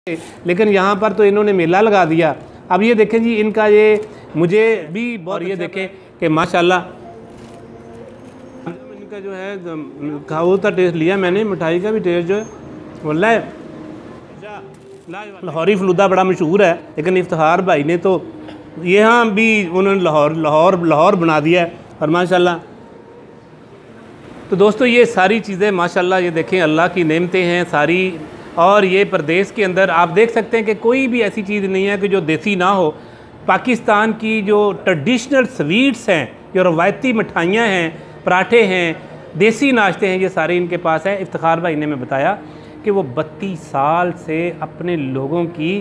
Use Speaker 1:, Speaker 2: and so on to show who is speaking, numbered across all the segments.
Speaker 1: लेकिन यहाँ पर तो इन्होंने मेला लगा दिया। अब ये देखें जी, इनका ये मुझे भी बहुत, ये देखें कि माशाल्लाह इनका जो है खाओ का टेस्ट लिया मैंने, मिठाई का भी टेस्ट जो है वल्लाह लाहौरी फलूदा बड़ा मशहूर है, लेकिन इफ्तिखार भाई ने तो यहाँ भी उन्होंने लाहौर बना दिया है। और माशाल्लाह तो दोस्तों ये सारी चीज़ें माशाल्लाह ये देखें अल्लाह की नेमतें हैं सारी। और ये प्रदेश के अंदर आप देख सकते हैं कि कोई भी ऐसी चीज़ नहीं है कि जो देसी ना हो। पाकिस्तान की जो ट्रेडिशनल स्वीट्स हैं, जो रवायती मिठाइयाँ हैं, पराठे हैं, देसी नाश्ते हैं, ये सारे इनके पास है। इफ्तिखार भाई ने मैं बताया कि वो 32 साल से अपने लोगों की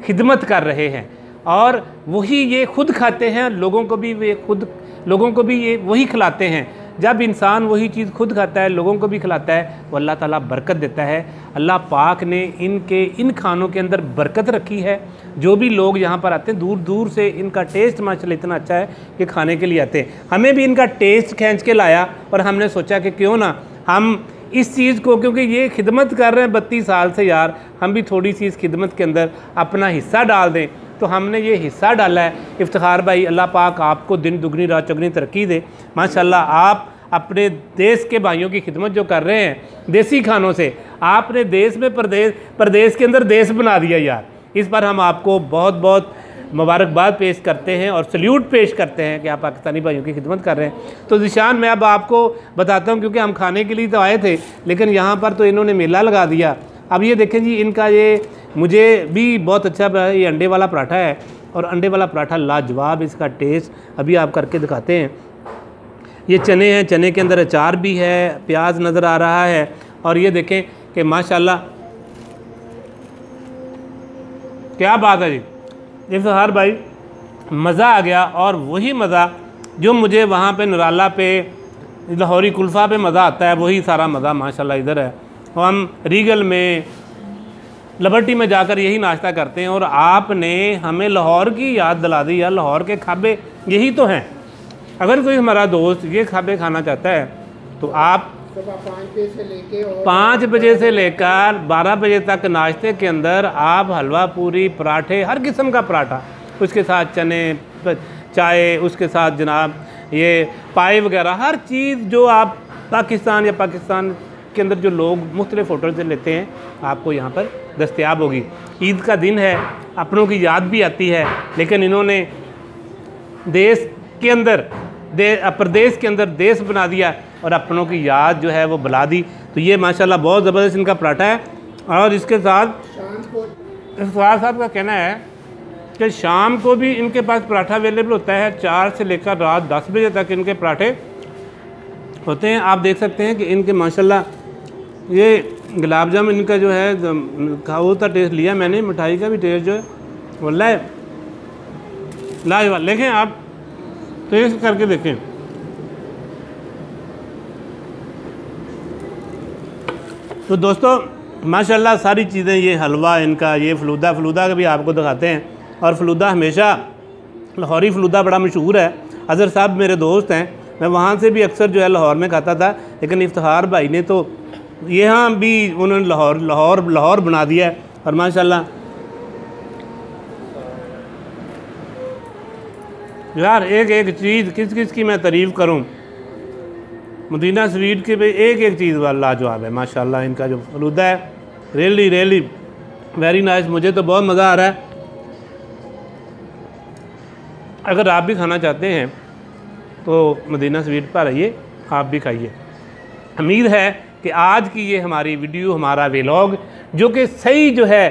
Speaker 1: खिदमत कर रहे हैं और वही ये खुद खाते हैं, लोगों को भी ये वही खिलाते हैं। जब इंसान वही चीज़ खुद खाता है, लोगों को भी खिलाता है, वो अल्लाह ताला बरकत देता है। अल्लाह पाक ने इन खानों के अंदर बरकत रखी है। जो भी लोग यहाँ पर आते हैं दूर दूर से, इनका टेस्ट माशाल्लाह इतना अच्छा है कि खाने के लिए आते हैं। हमें भी इनका टेस्ट खींच के लाया और हमने सोचा कि क्यों ना हम इस चीज़ को, क्योंकि ये खिदमत कर रहे हैं 32 साल से यार, हम भी थोड़ी सी इस खिदमत के अंदर अपना हिस्सा डाल दें। तो हमने ये हिस्सा डाला है। इफ्तिखार भाई अल्लाह पाक आपको दिन दुगनी रात चौगनी तरक्की दे। माशाल्लाह आप अपने देश के भाइयों की खिदमत जो कर रहे हैं देसी खानों से, आपने देश में प्रदेश के अंदर देश बना दिया यार। इस पर हम आपको बहुत बहुत मुबारकबाद पेश करते हैं और सल्यूट पेश करते हैं कि आप पाकिस्तानी भाइयों की खिदमत कर रहे हैं। तो ज़िशान मैं अब आपको बताता हूँ, क्योंकि हम खाने के लिए तो आए थे, लेकिन यहाँ पर तो इन्होंने मेला लगा दिया। अब ये देखें जी, इनका ये मुझे भी बहुत अच्छा, ये अंडे वाला पराठा है और अंडे वाला पराठा लाजवाब, इसका टेस्ट अभी आप करके दिखाते हैं। ये चने हैं, चने के अंदर अचार भी है, प्याज नज़र आ रहा है और ये देखें कि माशाल्लाह क्या बात है जी। इफ्तिखार भाई मज़ा आ गया और वही मज़ा जो मुझे वहाँ पे निराला पे लाहौरी कुल्फ़ा पे मज़ा आता है, वही सारा मज़ा माशाल्लाह इधर है। और हम रीगल में, लिबर्टी में जाकर यही नाश्ता करते हैं और आपने हमें लाहौर की याद दिला दी यार। लाहौर के खाबे यही तो हैं। अगर कोई हमारा दोस्त ये खाबे खाना चाहता है तो आप 5 बजे से लेकर 12 बजे तक नाश्ते के अंदर आप हलवा पूरी, पराठे, हर किस्म का पराठा, उसके साथ चने, चाय, उसके साथ जनाब ये पाए वगैरह, हर चीज़ जो आप पाकिस्तान या पाकिस्तान के अंदर जो लोग मुख्तलिफ होटल से लेते हैं आपको यहाँ पर दस्तयाब होगी। ईद का दिन है, अपनों की याद भी आती है, लेकिन इन्होंने देश के अंदर प्रदेश के अंदर देश बना दिया और अपनों की याद जो है वो बुला दी। तो ये माशाल्लाह बहुत ज़बरदस्त इनका पराठा है। और इसके साथ इफ्तिखार साहब का कहना है कि शाम को भी इनके पास पराठा अवेलेबल होता है। 4 से लेकर रात 10 बजे तक इनके पराठे होते हैं। आप देख सकते हैं कि इनके माशाल्लाह ये गुलाब जामुन इनका जो है खाओ का टेस्ट लिया मैंने, मिठाई का भी टेस्ट जो है वल्लाह लाजवाब। देखें आप टेस्ट करके देखें। तो दोस्तों माशाल्लाह सारी चीज़ें, ये हलवा इनका, ये फलूदा का भी आपको दिखाते हैं। और फलूदा हमेशा लाहौरी फलूदा बड़ा मशहूर है। अज़हर साहब मेरे दोस्त हैं, मैं वहाँ से भी अक्सर जो है लाहौर में खाता था, लेकिन इफ्तिखार भाई ने तो यहाँ भी उन्होंने लाहौर बना दिया है। और माशाल्लाह यार एक एक चीज़ किस की मैं तारीफ़ करूं। मदीना स्वीट के भी एक चीज़ लाजवाब है माशाल्लाह। इनका जो फलूदा है रियली वेरी नाइस, मुझे तो बहुत मज़ा आ रहा है। अगर आप भी खाना चाहते हैं तो मदीना स्वीट पर आइए, आप भी खाइए। उम्मीद है कि आज की ये हमारी वीडियो, हमारा व्लॉग जो कि सही जो है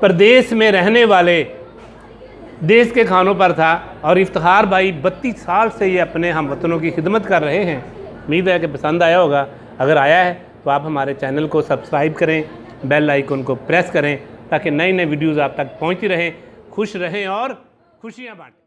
Speaker 1: प्रदेश में रहने वाले देश के खानों पर था, और इफ्तिखार भाई 32 साल से ये अपने हम वतनों की खिदमत कर रहे हैं। उम्मीद है कि पसंद आया होगा। अगर आया है तो आप हमारे चैनल को सब्सक्राइब करें, बेल आइकन को प्रेस करें ताकि नई वीडियोज़ आप तक पहुँचती रहें। खुश रहें और खुशियाँ बांटें।